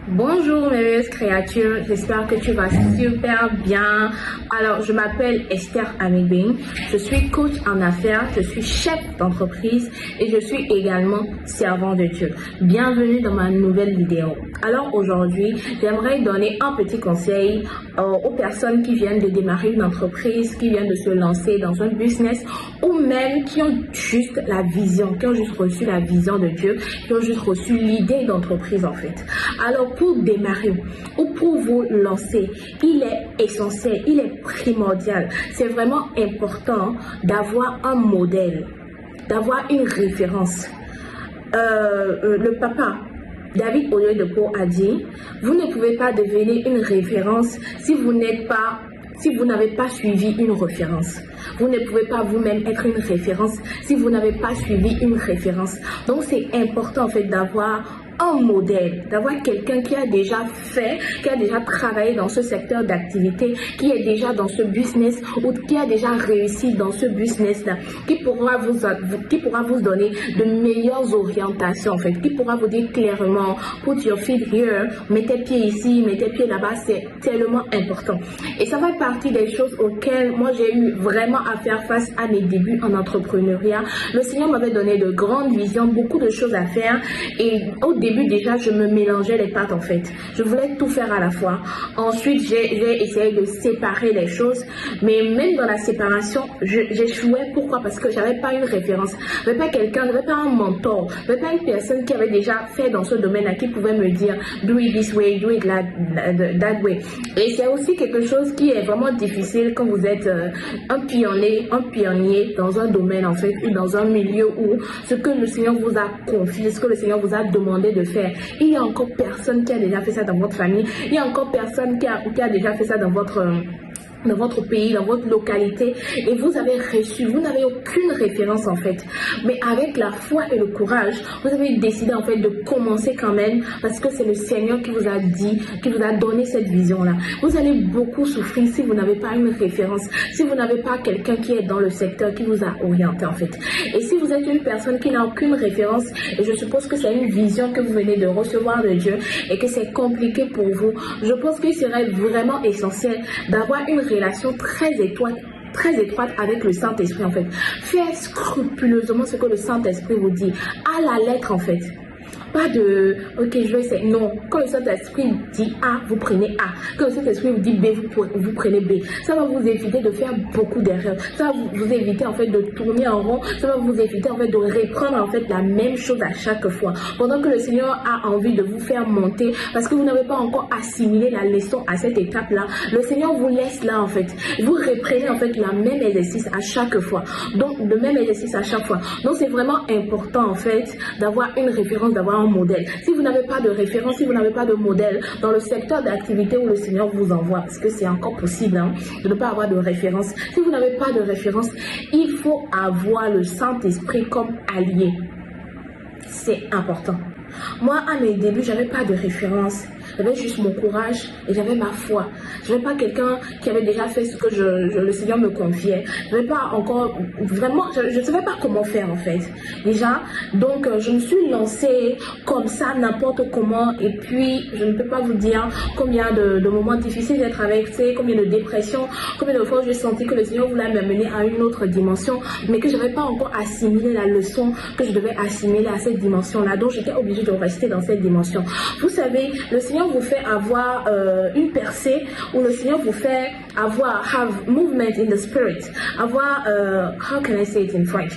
Bonjour merveilleuse créature, j'espère que tu vas super bien. Alors, je m'appelle Esther Amibing, je suis coach en affaires, je suis chef d'entreprise et je suis également servant de Dieu. Bienvenue dans ma nouvelle vidéo. Alors aujourd'hui, j'aimerais donner un petit conseil aux personnes qui viennent de démarrer une entreprise, qui viennent de se lancer dans un business ou même qui ont juste la vision, qui ont juste reçu la vision de Dieu, qui ont juste reçu l'idée d'entreprise en fait. Alors, pour démarrer ou pour vous lancer, il est essentiel, il est primordial. C'est vraiment important d'avoir un modèle, d'avoir une référence. Le papa David Oyedepo a dit, vous ne pouvez pas devenir une référence si vous n'avez pas suivi une référence. Vous ne pouvez pas vous-même être une référence si vous n'avez pas suivi une référence. Donc c'est important en fait d'avoir un modèle, d'avoir quelqu'un qui a déjà fait, qui a déjà travaillé dans ce secteur d'activité, qui est déjà dans ce business ou qui a déjà réussi dans ce business-là, qui pourra vous donner de meilleures orientations en fait, qui pourra vous dire clairement, put your feet here, mettez pied ici, mettez pied là-bas, c'est tellement important. Et ça fait partie des choses auxquelles moi j'ai eu vraiment à faire face à mes débuts en entrepreneuriat. Le Seigneur m'avait donné de grandes visions, beaucoup de choses à faire et au début déjà je me mélangeais les pattes en fait. Je voulais tout faire à la fois. Ensuite j'ai essayé de séparer les choses, mais même dans la séparation j'échouais. Pourquoi? Parce que j'avais pas une référence, j'avais pas quelqu'un, j'avais pas un mentor, j'avais pas une personne qui avait déjà fait dans ce domaine-là, qui pouvait me dire do it this way, do it that way. Et c'est aussi quelque chose qui est vraiment difficile quand vous êtes un pionnier dans un domaine en fait, ou dans un milieu où ce que le Seigneur vous a confié, ce que le Seigneur vous a demandé de faire, il y a encore personne qui a déjà fait ça dans votre famille, il y a encore personne qui a déjà fait ça dans votre pays, dans votre localité, et vous avez reçu, vous n'avez aucune référence en fait. Mais avec la foi et le courage, vous avez décidé en fait de commencer quand même, parce que c'est le Seigneur qui vous a dit, qui vous a donné cette vision-là. Vous allez beaucoup souffrir si vous n'avez pas une référence, si vous n'avez pas quelqu'un qui est dans le secteur, qui vous a orienté en fait. Et si vous êtes une personne qui n'a aucune référence, et je suppose que c'est une vision que vous venez de recevoir de Dieu, et que c'est compliqué pour vous, je pense qu'il serait vraiment essentiel d'avoir une relation très étroite avec le Saint-Esprit en fait. Faites scrupuleusement ce que le Saint-Esprit vous dit, à la lettre en fait. Pas de, ok, je vais essayer. Non, quand le Saint-Esprit dit A, vous prenez A. Quand le Saint-Esprit vous dit B, vous prenez B. Ça va vous éviter de faire beaucoup d'erreurs. Ça va vous éviter en fait de tourner en rond. Ça va vous éviter en fait de reprendre en fait la même chose à chaque fois. Pendant que le Seigneur a envie de vous faire monter, parce que vous n'avez pas encore assimilé la leçon à cette étape-là, le Seigneur vous laisse là en fait. Vous reprenez en fait le même exercice à chaque fois. Donc, le même exercice à chaque fois. Donc, c'est vraiment important en fait d'avoir une référence, d'avoir un modèle. Si vous n'avez pas de référence, si vous n'avez pas de modèle dans le secteur d'activité où le Seigneur vous envoie, parce que c'est encore possible de ne pas avoir de référence. Si vous n'avez pas de référence, il faut avoir le Saint-Esprit comme allié. C'est important. Moi, à mes débuts, j'avais pas de référence. J'avais juste mon courage et j'avais ma foi. Je n'avais pas quelqu'un qui avait déjà fait ce que le Seigneur me confiait. Je n'avais pas encore vraiment, je ne savais pas comment faire en fait. Déjà, donc je me suis lancée comme ça, n'importe comment. Et puis, je ne peux pas vous dire combien de moments difficiles j'ai traversé, combien de dépressions, combien de fois j'ai senti que le Seigneur voulait m'amener à une autre dimension, mais que je n'avais pas encore assimilé la leçon que je devais assimiler à cette dimension-là. Donc, j'étais obligée de rester dans cette dimension. Vous savez, le Seigneur vous fait avoir une percée, ou le Seigneur vous fait have movement in the spirit, avoir, how can I say it in French?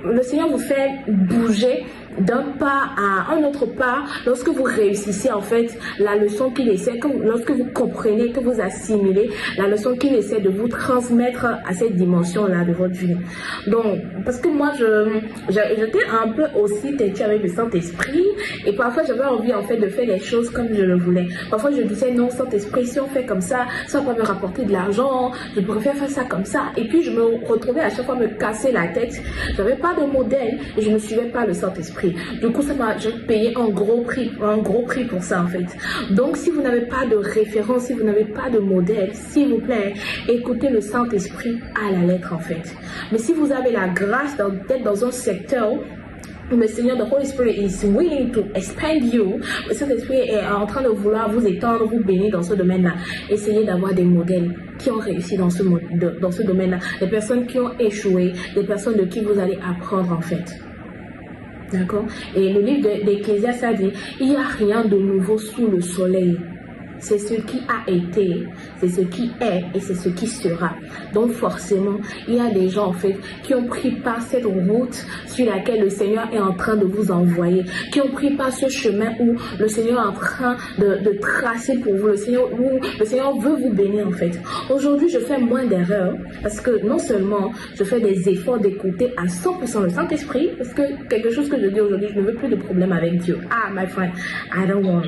Le Seigneur vous fait bouger d'un pas à un autre pas lorsque vous réussissez en fait la leçon qu'il essaie, lorsque vous comprenez, que vous assimilez la leçon qu'il essaie de vous transmettre à cette dimension-là de votre vie. Donc, parce que moi, j'étais un peu aussi têtue avec le Saint-Esprit et parfois j'avais envie en fait de faire les choses comme je le voulais. Parfois je disais non, Saint-Esprit, si on fait comme ça va pas me rapporter de l'argent, je préfère faire ça comme ça. Et puis je me retrouvais à chaque fois me casser la tête. J'avais pas de modèle et je ne suivais pas le Saint-Esprit. Du coup, j'ai payé un gros prix pour ça en fait. Donc, si vous n'avez pas de référence, si vous n'avez pas de modèle, s'il vous plaît, écoutez le Saint-Esprit à la lettre en fait. Mais si vous avez la grâce d'être dans un secteur Le Seigneur, the Holy Spirit is willing to expand you. Le Saint-Esprit est en train de vouloir vous étendre, vous bénir dans ce domaine-là. Essayez d'avoir des modèles qui ont réussi dans ce domaine-là. Des personnes qui ont échoué, des personnes de qui vous allez apprendre en fait. D'accord? Et le livre d'Ecclésiaste a dit, il n'y a rien de nouveau sous le soleil. C'est ce qui a été, c'est ce qui est et c'est ce qui sera. Donc forcément, il y a des gens en fait qui ont pris par cette route sur laquelle le Seigneur est en train de vous envoyer, qui ont pris par ce chemin où le Seigneur est en train de tracer pour vous, le Seigneur veut vous bénir en fait. Aujourd'hui, je fais moins d'erreurs parce que non seulement je fais des efforts d'écouter à 100% le Saint-Esprit, parce que quelque chose que je dis aujourd'hui, je ne veux plus de problème avec Dieu. Ah, my friend, I don't want.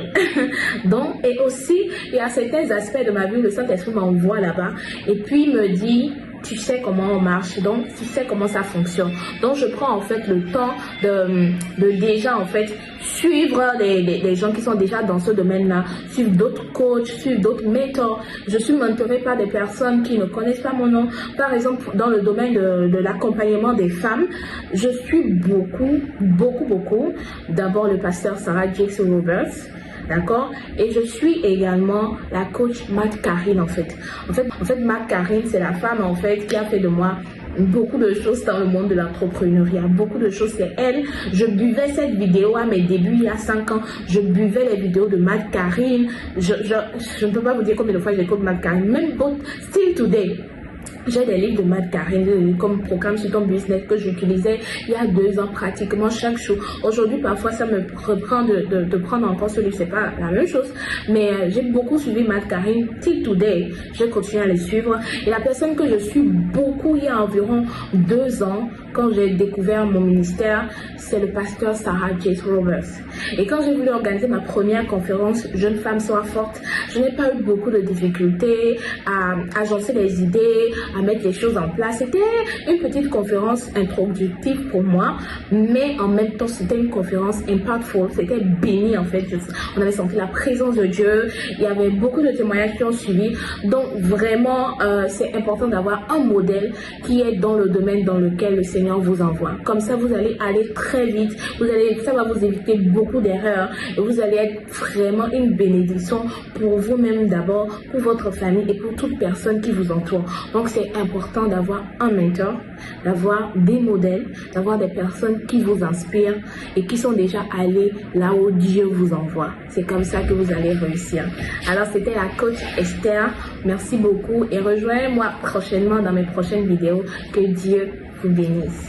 Donc, et aussi, il y a certains aspects de ma vie où le Saint-Esprit m'envoie là-bas et puis il me dit, tu sais comment on marche, donc tu sais comment ça fonctionne. Donc je prends en fait le temps de déjà en fait suivre les gens qui sont déjà dans ce domaine-là, suivre d'autres coachs, suivre d'autres mentors. Je suis mentorée par des personnes qui ne connaissent pas mon nom. Par exemple, dans le domaine de l'accompagnement des femmes, je suis beaucoup. D'abord le pasteur Sarah Jakes Roberts. D'accord? Et je suis également la coach Matt Karine en fait. En fait, Matt Karine, c'est la femme en fait qui a fait de moi beaucoup de choses dans le monde de l'entrepreneuriat. Beaucoup de choses, c'est elle. Je buvais cette vidéo à mes débuts il y a 5 ans. Je buvais les vidéos de Matt Karine. Je ne peux pas vous dire combien de fois j'écoute Matt Karine. Même still today. J'ai des livres de Matt Karine comme programme sur ton business que j'utilisais il y a 2 ans pratiquement chaque jour. Aujourd'hui, parfois, ça me reprend de prendre encore ce livre. C'est pas la même chose. Mais j'ai beaucoup suivi Matt Karine till today. J'ai continué à les suivre. Et la personne que je suis beaucoup il y a environ 2 ans, quand j'ai découvert mon ministère, c'est le pasteur Sarah Jakes Roberts. Et quand j'ai voulu organiser ma première conférence Jeune femme soit forte, je n'ai pas eu beaucoup de difficultés à agencer les idées, à mettre les choses en place. C'était une petite conférence introductive pour moi, mais en même temps c'était une conférence impactful, c'était béni en fait. On avait senti la présence de Dieu, il y avait beaucoup de témoignages qui ont suivi. Donc vraiment c'est important d'avoir un modèle qui est dans le domaine dans lequel le Seigneur vous envoie. Comme ça vous allez aller très vite, ça va vous éviter beaucoup d'erreurs et vous allez être vraiment une bénédiction pour vous-même d'abord, pour votre famille et pour toute personne qui vous entoure. Donc c'est important d'avoir un mentor, d'avoir des modèles, d'avoir des personnes qui vous inspirent et qui sont déjà allées là où Dieu vous envoie. C'est comme ça que vous allez réussir. Alors c'était la coach Esther. Merci beaucoup et rejoignez-moi prochainement dans mes prochaines vidéos. Que Dieu vous bénisse.